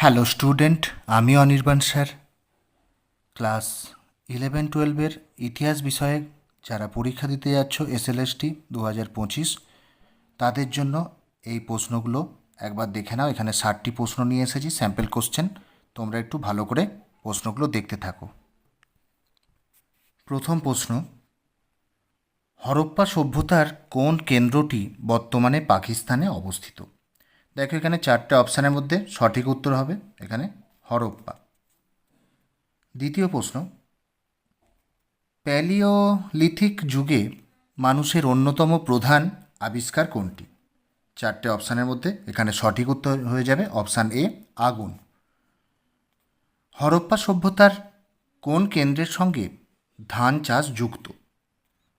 Hello student, আমি Anirban sir. Class 11-12-এর ইতিহাস বিষয়ে যারা পরীক্ষা দিতে যাচ্ছ SLST 2025, তাদের জন্য এই প্রশ্নগুলো একবার দেখে নাও। এখানে 60টি প্রশ্ন নিয়ে এসেছি, স্যাম্পল কোশ্চেন। তোমরা একটু ভালো করে প্রশ্নগুলো দেখতে থাকো। প্রথম প্রশ্ন, হরপ্পা সভ্যতার কোন কেন্দ্রটি বর্তমানে পাকিস্তানে অবস্থিত? দেখো, এখানে 4টে অপশানের মধ্যে সঠিক উত্তর হবে এখানে হরপ্পা। দ্বিতীয় প্রশ্ন, প্যালিওলিথিক যুগে মানুষের অন্যতম প্রধান আবিষ্কার কোনটি? 4টে অপশানের মধ্যে এখানে সঠিক উত্তর হয়ে যাবে অপশান এ, আগুন। হরপ্পা সভ্যতার কোন কেন্দ্রের সঙ্গে ধান চাষ যুক্ত?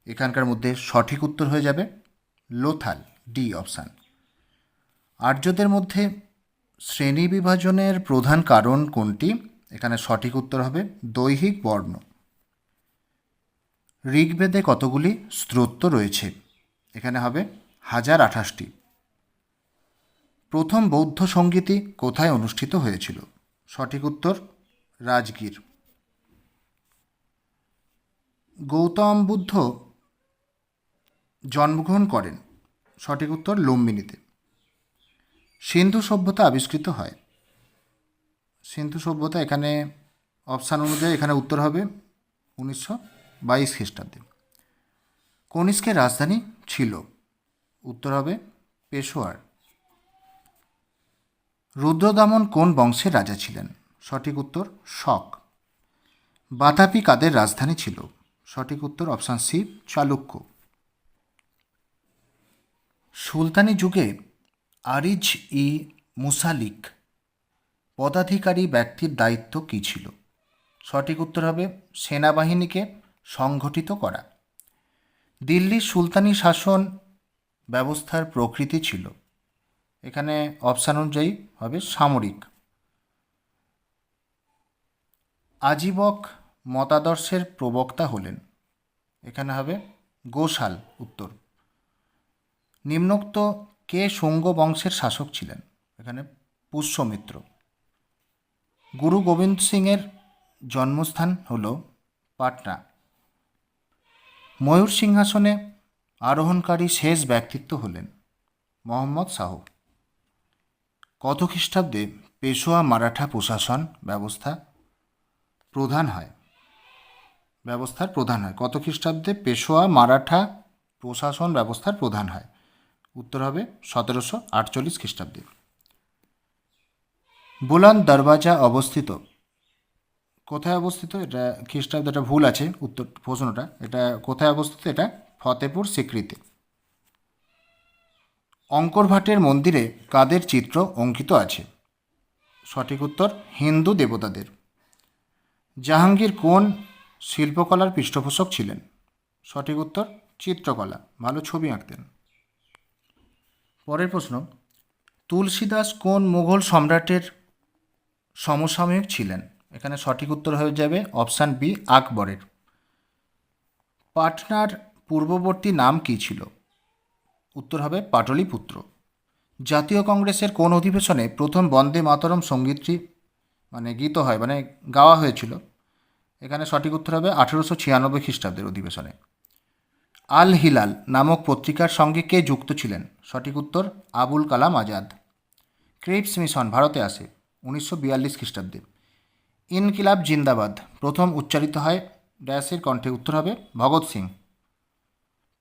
এখানকার মধ্যে সঠিক উত্তর হয়ে যাবে লোথাল, ডি অপশান। আর্যদের মধ্যে শ্রেণী বিভাজনের প্রধান কারণ কোনটি? এখানে সঠিক উত্তর হবে দৈহিক বর্ণ। ঋগ্বেদে কতগুলি স্তোত্র রয়েছে? এখানে হবে 1028টি। প্রথম বৌদ্ধ সঙ্গীতি কোথায় অনুষ্ঠিত হয়েছিল? সঠিক উত্তর রাজগীর। গৌতম বুদ্ধ জন্মগ্রহণ করেন? সঠিক উত্তর লুম্বিনীতে। সিন্ধু সভ্যতা আবিষ্কৃত হয়? সিন্ধু সভ্যতা এখানে অপশান অনুযায়ী এখানে উত্তর হবে 1922 খ্রিস্টাব্দে। কনিষ্কের রাজধানী ছিল? উত্তর হবে পেশোয়ার। রুদ্রদামন কোন বংশের রাজা ছিলেন? সঠিক উত্তর শক। বাতাপি কাদের রাজধানী ছিল? সঠিক উত্তর অপশান সি, চালুক্য। সুলতানি যুগে আরিজ ই মুসালিক পদাধিকারী ব্যক্তির দায়িত্ব কী ছিল? সঠিক উত্তর হবে সেনাবাহিনীকে সংগঠিত করা। দিল্লির সুলতানি শাসন ব্যবস্থার প্রকৃতি ছিল? এখানে অপশান অনুযায়ী হবে সামরিক। আজীবক মতাদর্শের প্রবক্তা হলেন? এখানে হবে গোশাল, উত্তর। নিম্নোক্ত কে শুঙ্গ বংশের শাসক ছিলেন? এখানে পুষ্যমিত্র। গুরু গোবিন্দ সিংয়ের জন্মস্থান হল পাটনা। ময়ূর সিংহাসনে আরোহণকারী শেষ ব্যক্তিত্ব হলেন মোহাম্মদ শাহ। কত খ্রিস্টাব্দে পেশোয়া মারাঠা প্রশাসন ব্যবস্থার প্রধান হয়? কত খ্রিস্টাব্দে পেশোয়া মারাঠা প্রশাসন ব্যবস্থার প্রধান হয়? উত্তর হবে 1748 খ্রিস্টাব্দে। বুলন্দ দরওয়াজা অবস্থিত কোথায়? এটা খ্রিস্টাব্দ, এটা ভুল আছে উত্তর প্রশ্নটা। এটা কোথায় অবস্থিত? এটা ফতেপুর সিক্রিতে। অঙ্কর ভাটের মন্দিরে কাদের চিত্র অঙ্কিত আছে? সঠিক উত্তর হিন্দু দেবতাদের। জাহাঙ্গীর কোন শিল্পকলার পৃষ্ঠপোষক ছিলেন? সঠিক উত্তর চিত্রকলা, ভালো ছবি আঁকতেন। পরের প্রশ্ন, তুলসীদাস কোন মুঘল সম্রাটের সমসাময়িক ছিলেন? এখানে সঠিক উত্তর হয়ে যাবে অপশান বি, আকবরের। পাটনার পূর্ববর্তী নাম কী ছিল? উত্তর হবে পাটলিপুত্র। জাতীয় কংগ্রেসের কোন অধিবেশনে প্রথম বন্দে মাতরম সঙ্গীতটি গীত হয়, গাওয়া হয়েছিল? এখানে সঠিক উত্তর হবে 1896 খ্রিস্টাব্দের অধিবেশনে। আল হিলাল নামক পত্রিকার সঙ্গে কে যুক্ত ছিলেন? সঠিক উত্তর আবুল কালাম আজাদ। ক্রিপস মিশন ভারতে আসে 1942 খ্রিস্টাব্দে। ইনকিলাব জিন্দাবাদ প্রথম উচ্চারিত হয় ড্যাশের কণ্ঠে? উত্তর হবে ভগৎ সিং।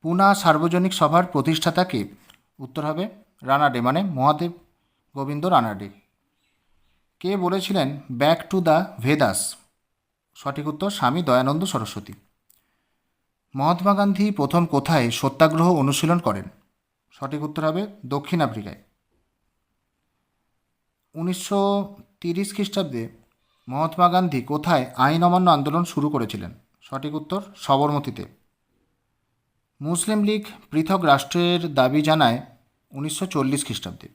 পুনা সার্বজনিক সভার প্রতিষ্ঠাতা কে? উত্তর হবে রানাডে, মহাদেব গোবিন্দ রানাডে। কে বলেছিলেন ব্যাক টু দ্য ভেদাস? সঠিক উত্তর স্বামী দয়ানন্দ সরস্বতী। মহাত্মা গান্ধী প্রথম কোথায় সত্যাগ্রহ অনুশীলন করেন? সঠিক উত্তর হবে দক্ষিণ আফ্রিকায়। 1930 খ্রিস্টাব্দে মহাত্মা গান্ধী কোথায় আইন অমান্য আন্দোলন শুরু করেছিলেন? সঠিক উত্তর সবরমতীতে। মুসলিম লীগ পৃথক রাষ্ট্রের দাবি জানায় 1940 খ্রিস্টাব্দে।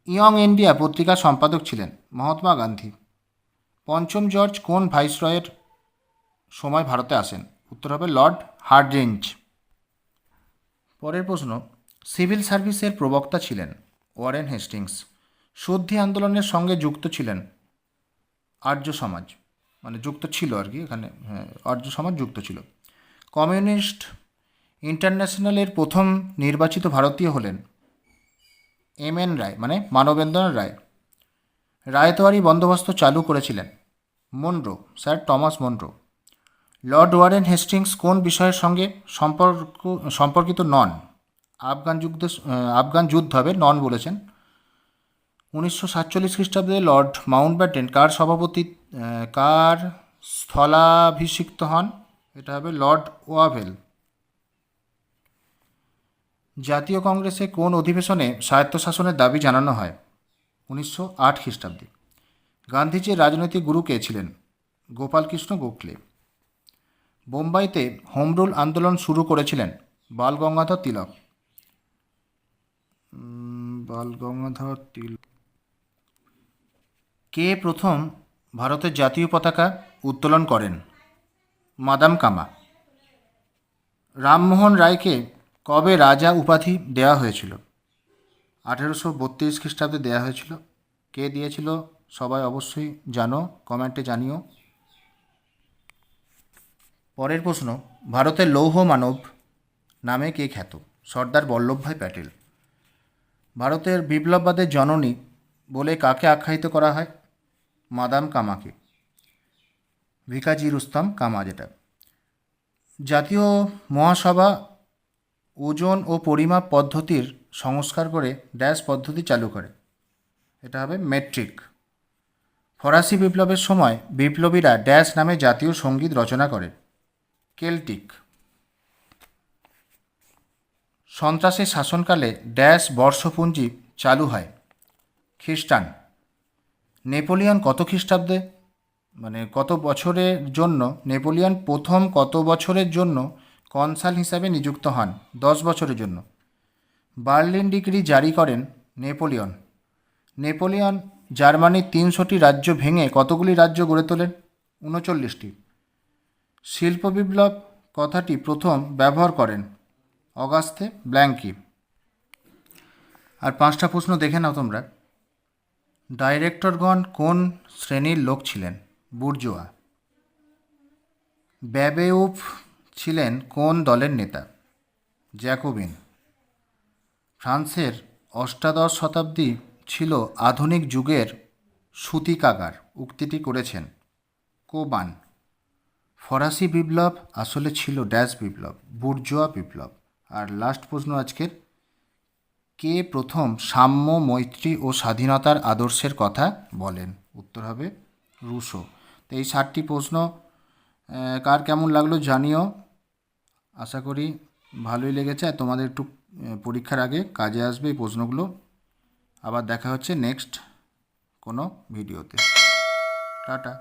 ইয়ং ইন্ডিয়া পত্রিকার সম্পাদক ছিলেন মহাত্মা গান্ধী। পঞ্চম জর্জ কোন ভাইসরয়ের সময় ভারতে আসেন? উত্তর হবে লর্ড হার্ডিঞ্জ। পরের প্রশ্ন, সিভিল সার্ভিসের প্রবক্তা ছিলেন ওয়ারেন হেস্টিংস। শুদ্ধি আন্দোলনের সঙ্গে যুক্ত ছিলেন আর্য সমাজ, মানে যুক্ত ছিল আর কি, এখানে হ্যাঁ আর্য সমাজ যুক্ত ছিল। কমিউনিস্ট ইন্টারন্যাশনালের প্রথম নির্বাচিত ভারতীয় হলেন এম.এন. রায়, মানে মানবেন্দ্র রায়। রায়তওয়ারি বন্দোবস্ত চালু করেছিলেন Munro, sir Thomas Munro. Lord Warren Hastings কোন বিষয়ের সঙ্গে সম্পর্কিত নন? আফগান যুদ্ধ হবে, নন বলেছেন। 1947 খ্রিস্টাব্দে লর্ড মাউন্টব্যাটেন কার স্থলাভিষিক্ত হন? এটা হবে লর্ড ওয়াভেল। জাতীয় কংগ্রেসে কোন অধিবেশনে স্বায়ত্তশাসনের দাবি জানানো হয়? 1908 খ্রিস্টাব্দে। গান্ধীজির রাজনৈতিক গুরু কে ছিলেন? গোপালকৃষ্ণ গোখলে। বোম্বাইতে হোম রুল আন্দোলন শুরু করেছিলেন বালগঙ্গাধর তিলক। বালগঙ্গাধর তিলক। কে প্রথম ভারতের জাতীয় পতাকা উত্তোলন করেন? মাদাম কামা। রামমোহন রায়কে কবে রাজা উপাধি দেওয়া হয়েছিল? 1832 খ্রিস্টাব্দে দেওয়া হয়েছিল। কে দিয়েছিল সবাই অবশ্যই জানো, কমেন্টে জানিও। পরের প্রশ্ন, ভারতের লৌহ মানব নামে কে খ্যাত? সর্দার বল্লভভাই প্যাটেল। ভারতের বিপ্লববাদের জননী বলে কাকে আখ্যায়িত করা হয়? মাদাম কামাকে, ভিকাজি রুস্তম কামা যেটা। জাতীয় মহাসভা ওজন ও পরিমাপ পদ্ধতির সংস্কার করে ড্যাশ পদ্ধতি চালু করে? এটা হবে মেট্রিক। ফরাসি বিপ্লবের সময় বিপ্লবীরা ড্যাশ নামে জাতীয় সঙ্গীত রচনা করে? কেল্টিক। সন্ত্রাসের শাসনকালে ড্যাশ বর্ষপঞ্জি চালু হয়? খ্রিস্টান। নেপোলিয়ন কত খ্রিস্টাব্দে, মানে কত বছরের জন্য নেপোলিয়ন প্রথম কত বছরের জন্য কনসাল হিসাবে নিযুক্ত হন? 10 বছরের জন্য। বার্লিন ডিক্রি জারি করেন নেপোলিয়ন। নেপোলিয়ন জার্মানির 300টি রাজ্য ভেঙে কতগুলি রাজ্য গড়ে তোলেন? 39টি। শিল্প বিপ্লব কথাটি প্রথম ব্যবহার করেন অগাস্তে ব্ল্যাঙ্কি। আর 5টা প্রশ্ন দেখে নাও তোমরা। ডাইরেক্টরগণ কোন শ্রেণীর লোক ছিলেন? বুর্জোয়া। ব্যাবেউফ ছিলেন কোন দলের নেতা? জ্যাকোবিন। ফ্রান্সের অষ্টাদশ শতাব্দী ছিল আধুনিক যুগের সূতিকাগার উক্তিটি করেছেন কোবান। ফরাসি বিপ্লব আসলে ছিল ড্যাশ বিপ্লব? বুর্জোয়া বিপ্লব। আর লাস্ট প্রশ্ন আজকের, কে প্রথম সাম্য, মৈত্রী ও স্বাধীনতার আদর্শের কথা বলেন? উত্তর হবে রুশো। তো এই 7টি প্রশ্ন কার কেমন লাগলো জানিও। আশা করি ভালোই লেগেছে, আর তোমাদের একটু পরীক্ষার আগে কাজে আসবে এই প্রশ্নগুলো। আবার দেখা হচ্ছে নেক্সট কোনো ভিডিওতে। টাটা।